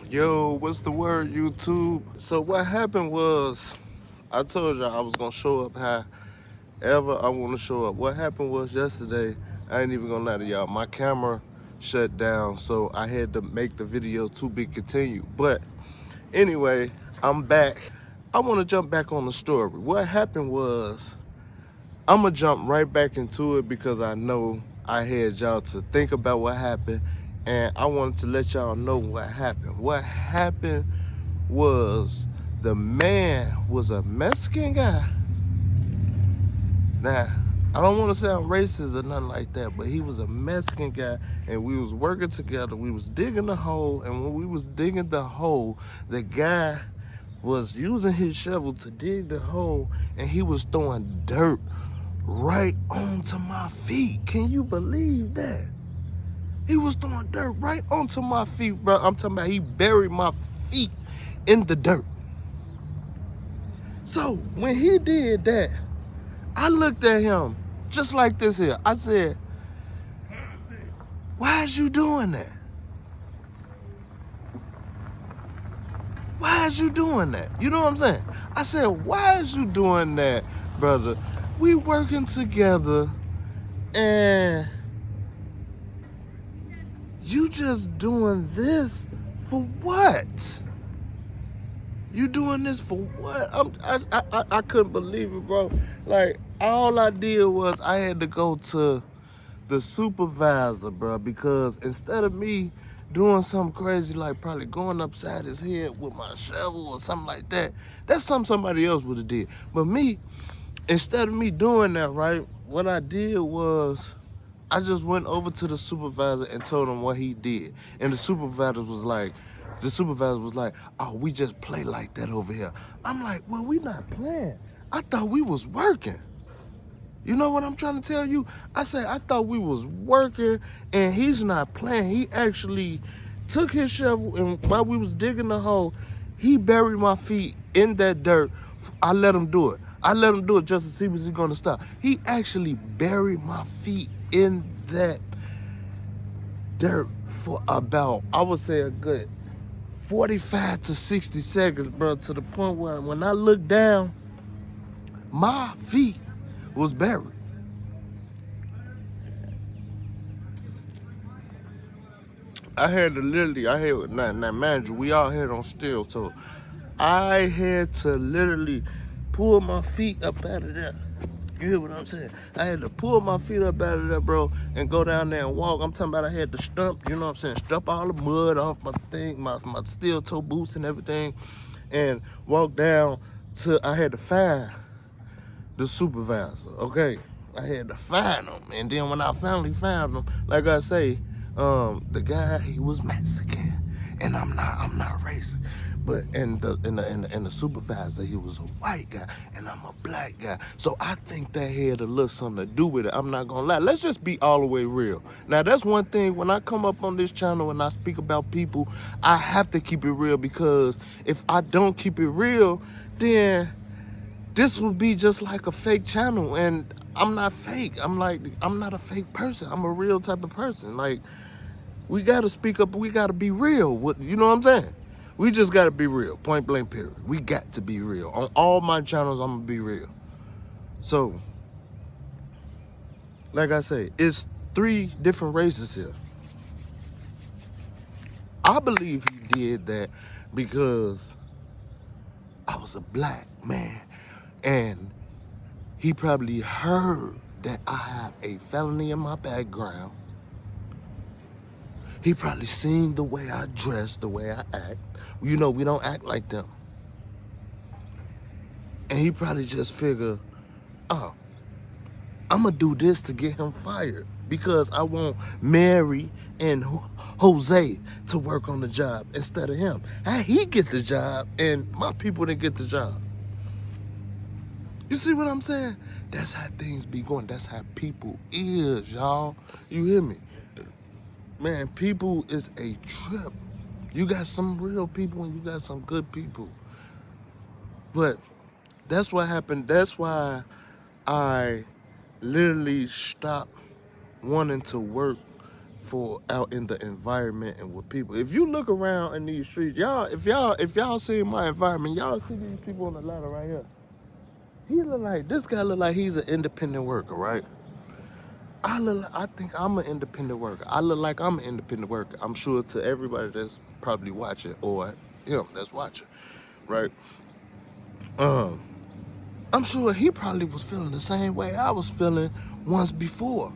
Yo, what's the word, YouTube? So what happened was, I told y'all I was gonna show up however I want to show up. What happened was yesterday, I ain't even gonna lie to y'all, my camera shut down, so I had to make the video to be continued. But anyway, I'm back. I want to jump back on the story. What happened was, I'm gonna jump right back into it because I know I had y'all to think about what happened, and I wanted to let y'all know what happened. What happened was the man was a Mexican guy. Now, I don't want to sound racist or nothing like that, but he was a Mexican guy, and we was working together. We was digging the hole, and when we was digging the hole, the guy was using his shovel to dig the hole, and he was throwing dirt right onto my feet. Can you believe that? He was throwing dirt right onto my feet, bro. I'm talking about he buried my feet in the dirt. So when he did that, I looked at him just like this here. I said, why is you doing that? Why is you doing that? You know what I'm saying? I said, why is you doing that, brother? We working together and you just doing this for what? You doing this for what? I couldn't believe it, bro. Like, all I did was I had to go to the supervisor, bro, because instead of me doing something crazy like probably going upside his head with my shovel or something like that, that's something somebody else would have did. But me, instead of me doing that, right, what I did was I just went over to the supervisor and told him what he did. And the supervisor was like, oh, we just play like that over here. I'm like, well, we not playing. I thought we was working. You know what I'm trying to tell you? I said, I thought we was working, and he's not playing. He actually took his shovel, and while we was digging the hole, he buried my feet in that dirt. I let him do it. I let him do it just to see was he gonna stop. He actually buried my feet in that dirt for about, I would say, a good 45 to 60 seconds, bro, to the point where when I looked down, my feet was buried. Now mind you, we all had on steel, so I had to literally pull my feet up out of there. You hear what I'm saying? I had to pull my feet up out of there, bro, and go down there and walk. I'm talking about I had to stump, you know what I'm saying? Stump all the mud off my thing, my steel toe boots and everything, and walk down I had to find the supervisor, okay? I had to find him, and then when I finally found him, like I say, the guy, he was Mexican, and I'm not racist, but and the supervisor, he was a white guy, and I'm a black guy, so I think that had a little something to do with it. I'm not gonna lie. Let's just be all the way real. Now that's one thing when I come up on this channel and I speak about people, I have to keep it real, because if I don't keep it real, then this would be just like a fake channel, and I'm not fake. I'm not a fake person. I'm a real type of person. Like, we gotta speak up. We gotta be real. You know what I'm saying? We just gotta be real. Point blank period. We got to be real. On all my channels, I'm gonna be real. So, like I say, it's 3 different races here. I believe he did that because I was a black man, and he probably heard that I have a felony in my background. He probably seen the way I dress, the way I act. You know, we don't act like them. And he probably just figured, oh, I'm going to do this to get him fired, because I want Mary and Jose to work on the job instead of him. How he get the job and my people didn't get the job? You see what I'm saying? That's how things be going. That's how people is, y'all. You hear me? Man, people is a trip. You got some real people and you got some good people. But that's what happened. That's why I literally stopped wanting to work for out in the environment and with people. If you look around in these streets, if y'all see my environment, y'all see these people on the ladder right here. This guy look like he's an independent worker, right? I think I'm an independent worker. I look like I'm an independent worker. I'm sure to everybody that's probably watching or him that's watching, right? I'm sure he probably was feeling the same way I was feeling once before.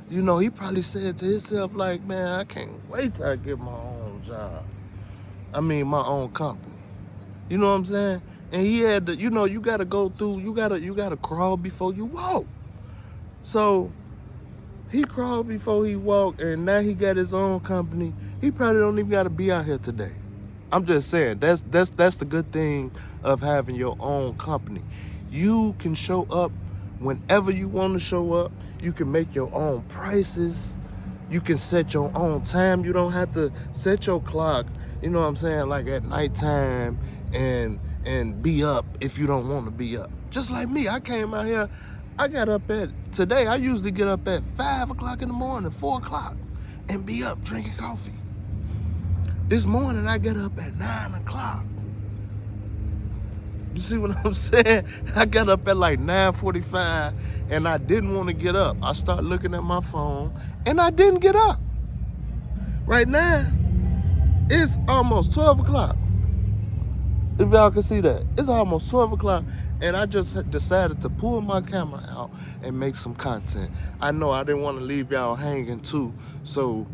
You know, he probably said to himself like, man, I can't wait till I get my own job. I mean, my own company. You know what I'm saying? And he had to, you gotta go through, you gotta crawl before you walk. So he crawled before he walked, and now he got his own company. He probably don't even gotta be out here today. I'm just saying, that's the good thing of having your own company. You can show up whenever you want to show up. You can make your own prices. You can set your own time. You don't have to set your clock, you know what I'm saying, like at nighttime and be up if you don't want to be up. Just like me, I came out here, I got up today I usually get up at 5 o'clock in the morning, 4 o'clock, and be up drinking coffee. This morning I got up at 9 o'clock. You see what I'm saying? I got up at like 9:45 and I didn't want to get up. I started looking at my phone and I didn't get up. Right now, it's almost 12 o'clock. If y'all can see that. It's almost 12 o'clock and I just decided to pull my camera out and make some content. I know I didn't want to leave y'all hanging too. So,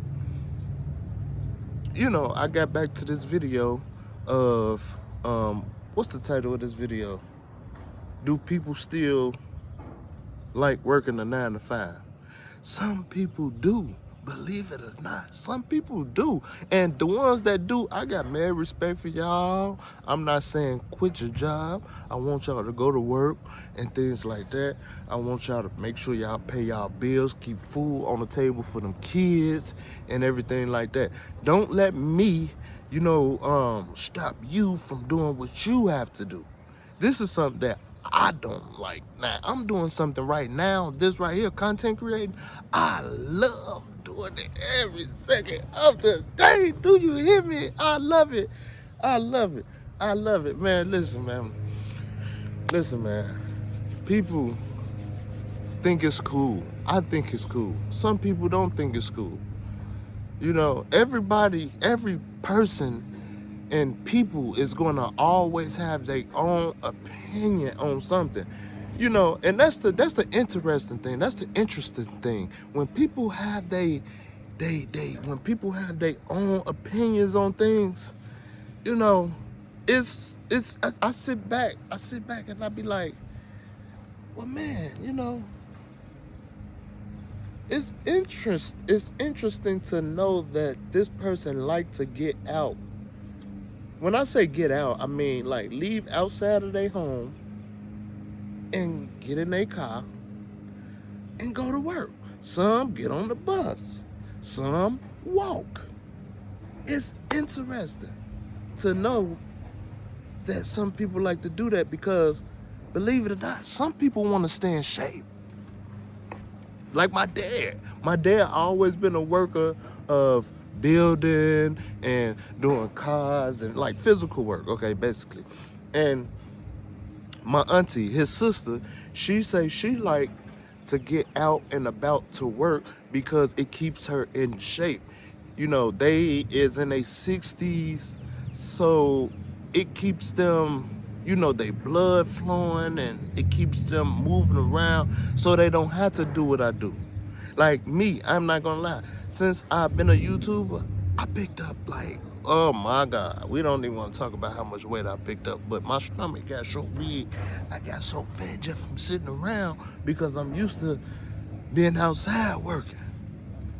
I got back to this video of, what's the title of this video? Do people still like working a 9 to 5? Some people do, believe it or not. Some people do. And the ones that do, I got mad respect for y'all. I'm not saying quit your job. I want y'all to go to work and things like that. I want y'all to make sure y'all pay y'all bills, keep food on the table for them kids and everything like that. Don't let me stop you from doing what you have to do. This is something that I don't like. Now, I'm doing something right now, this right here, content creating. I love doing it every second of the day. Do you hear me? I love it. I love it. I love it. Man, listen, man. People think it's cool. I think it's cool. Some people don't think it's cool. Every person and people is going to always have their own opinion on something. And that's the interesting thing. That's the interesting thing. When people have their own opinions on things, I sit back and I be like, well, man, it's interesting to know that this person like to get out. When I say get out, I mean like leave outside of their home and get in their car and go to work. Some get on the bus. Some walk. It's interesting to know that some people like to do that because, believe it or not, some people want to stay in shape. Like my dad. My dad always been a worker of building and doing cars and like physical work, okay, basically. And my auntie, his sister, she say she like to get out and about to work because it keeps her in shape. They is in their 60s, so it keeps them, they blood flowing and it keeps them moving around so they don't have to do what I do. Like me, I'm not gonna lie. Since I've been a YouTuber, I picked up like, oh my God. We don't even want to talk about how much weight I picked up, but my stomach got so big. I got so fat just from sitting around because I'm used to being outside working.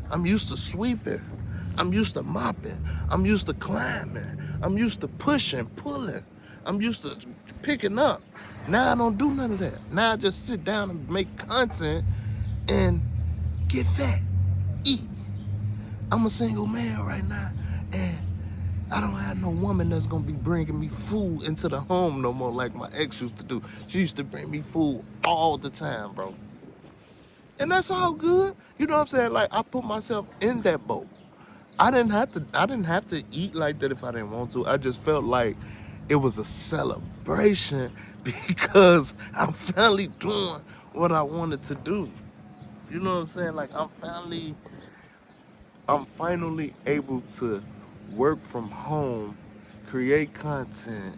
I'm used to sweeping. I'm used to mopping. I'm used to climbing. I'm used to pushing, pulling. I'm used to picking up. Now I don't do none of that. Now I just sit down and make content and get fat, eat. I'm a single man right now, and I don't have no woman that's gonna be bringing me food into the home no more like my ex used to do. She used to bring me food all the time, bro. And that's all good. You know what I'm saying? Like, I put myself in that boat. I didn't have to eat like that if I didn't want to. I just felt like it was a celebration because I'm finally doing what I wanted to do. You know what I'm saying? Like, I'm finally able to work from home, create content,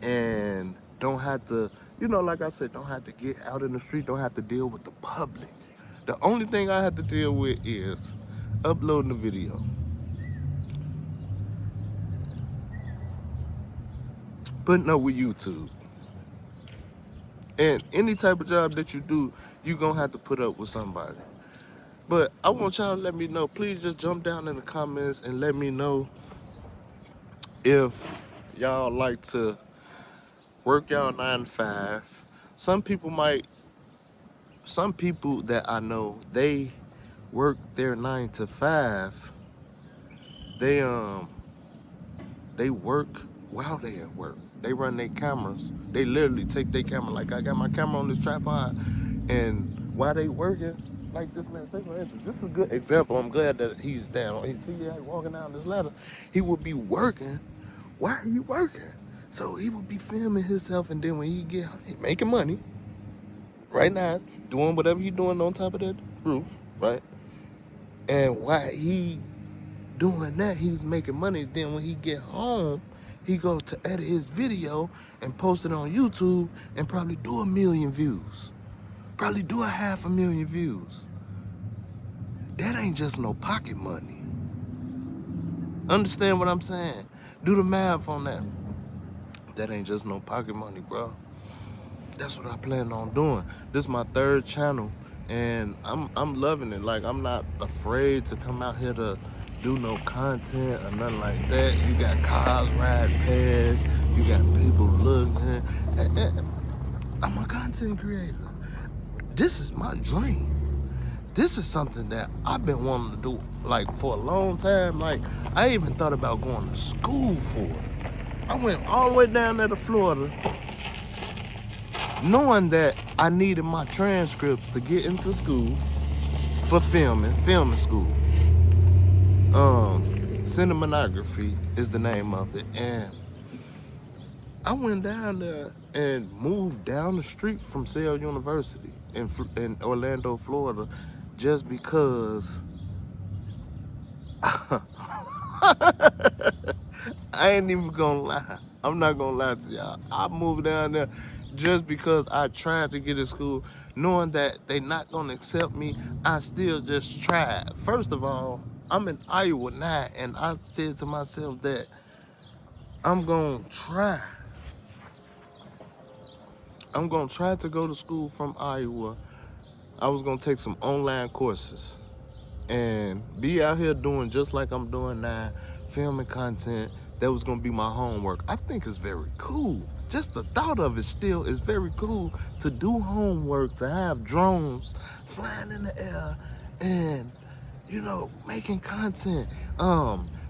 and don't have to, like I said, don't have to get out in the street, don't have to deal with the public. The only thing I have to deal with is uploading the video, putting up with YouTube. And any type of job that you do, you're going to have to put up with somebody. But I want y'all to let me know. Please just jump down in the comments and let me know if y'all like to work y'all 9 to 5. Some people that I know, they work their 9 to 5. They work while they at work. They run their cameras. They literally take their camera. Like, I got my camera on this tripod, and while they working, like this man, say for instance, this is a good example. I'm glad that he's down. He's walking down this ladder. He would be working while he working. So he would be filming himself, and then when he making money, right now, doing whatever he doing on top of that roof, right? And while he doing that, he's making money. Then when he get home, he go to edit his video and post it on YouTube and probably do 1 million views. Probably do 500,000 views. That ain't just no pocket money. Understand what I'm saying? Do the math on that. That ain't just no pocket money, bro. That's what I plan on doing. This is my 3rd channel, and I'm loving it. Like, I'm not afraid to come out here to do no content or nothing like that. You got cars riding past, you got people looking. I'm a content creator. This is my dream. This is something that I've been wanting to do, like, for a long time. Like, I even thought about going to school for it. I went all the way down there to Florida, knowing that I needed my transcripts to get into school for filming school. Cinematography is the name of it. And I went down there and moved down the street from Sale University in Orlando, Florida, just because I ain't even gonna lie. I'm not gonna lie to y'all. I moved down there just because I tried to get to school, knowing that they not gonna accept me. I still just tried. First of all, I'm in Iowa now, and I said to myself that I'm gonna try. I'm gonna try to go to school from Iowa. I was gonna take some online courses and be out here doing just like I'm doing now, filming content. That was gonna be my homework. I think it's very cool. Just the thought of it still is very cool, to do homework, to have drones flying in the air and, making content,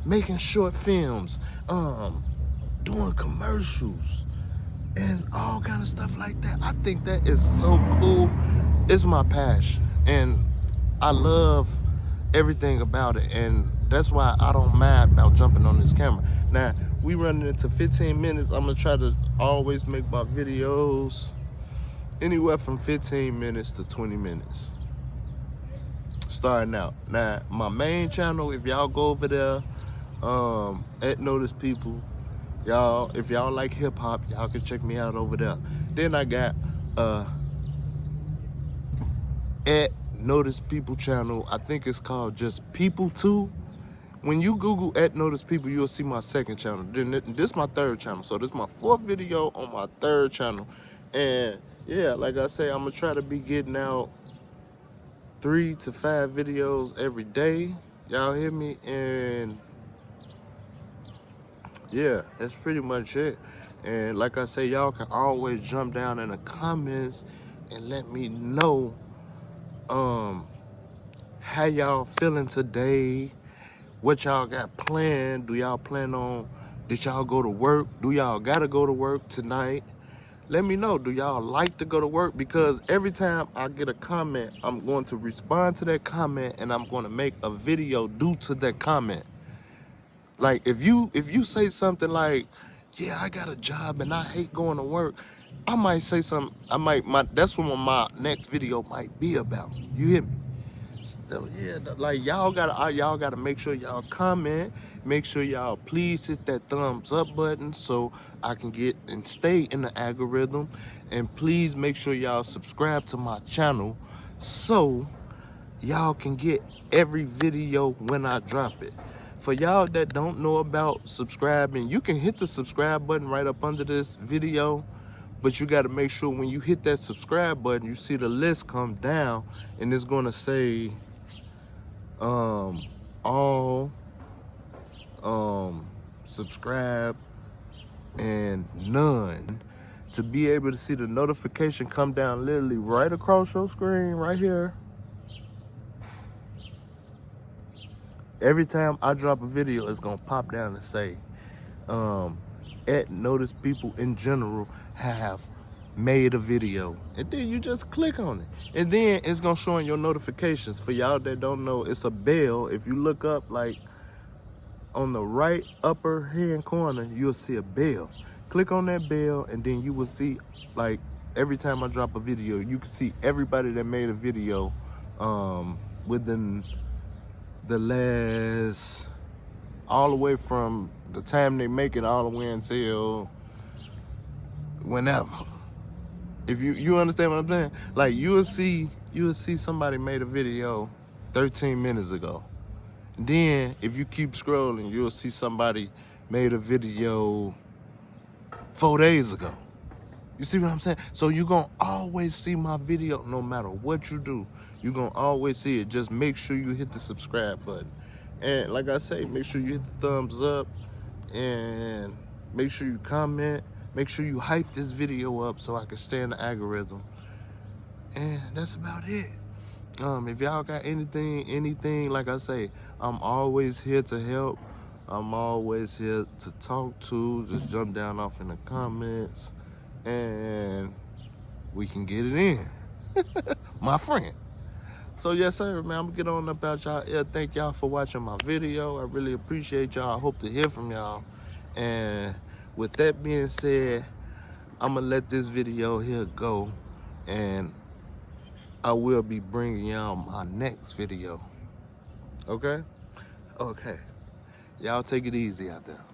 making short films, doing commercials, and all kind of stuff like that. I think that is so cool. It's my passion, and I love everything about it, and that's why I don't mind about jumping on this camera. Now, we running into 15 minutes. I'm gonna try to always make my videos anywhere from 15 minutes to 20 minutes. Starting out. Now, my main channel, if y'all go over there, at Notice People, y'all, if y'all like hip hop, y'all can check me out over there. Then I got at Notice People channel. I think it's called just People 2. When you Google at Notice People, you'll see my 2nd channel. Then this is my 3rd channel. So this is my 4th video on my 3rd channel. And yeah, like I say, I'm gonna try to be getting out 3 to 5 videos every day. Y'all hear me? And yeah, that's pretty much it. And like I say, y'all can always jump down in the comments and let me know how y'all feeling today, what y'all got planned. Did y'all go to work? Do y'all gotta go to work tonight? Let me know, do y'all like to go to work? Because every time I get a comment, I'm going to respond to that comment and I'm going to make a video due to that comment. Like if you say something like, yeah, I got a job and I hate going to work, I might say something, that's what my next video might be about. You hear me? So yeah, like y'all gotta make sure y'all comment, make sure y'all please hit that thumbs up button so I can get and stay in the algorithm, and please make sure y'all subscribe to my channel so y'all can get every video when I drop it. For y'all that don't know about subscribing, you can hit the subscribe button right up under this video, but you got to make sure when you hit that subscribe button, you see the list come down and it's going to say all subscribe and none, to be able to see the notification come down literally right across your screen right here. Every time I drop a video, it's gonna pop down and say notice people in general have made a video, and then you just click on it, and then it's gonna show in your notifications. For y'all that don't know, it's a bell. If you look up, like on the right upper hand corner, you'll see a bell. Click on that bell, and then you will see, like, every time I drop a video, you can see everybody that made a video within the last, all the way from the time they make it all the way until whenever. If you understand what I'm saying? Like you will see somebody made a video 13 minutes ago. Then if you keep scrolling, you'll see somebody made a video 4 days ago. You see what I'm saying? So you're gonna always see my video no matter what you do. You're gonna always see it. Just make sure you hit the subscribe button. And like I say, make sure you hit the thumbs up, and make sure you comment. Make sure you hype this video up so I can stay in the algorithm. And that's about it. If y'all got anything, like I say, I'm always here to help. I'm always here to talk to. Just jump down off in the comments and we can get it in. My friend. So yes sir, man, I'm gonna get on about y'all. Yeah, thank y'all for watching my video. I really appreciate y'all. I hope to hear from y'all. And with that being said, I'm gonna let this video here go, and I will be bringing y'all my next video. Okay? Okay. Y'all take it easy out there.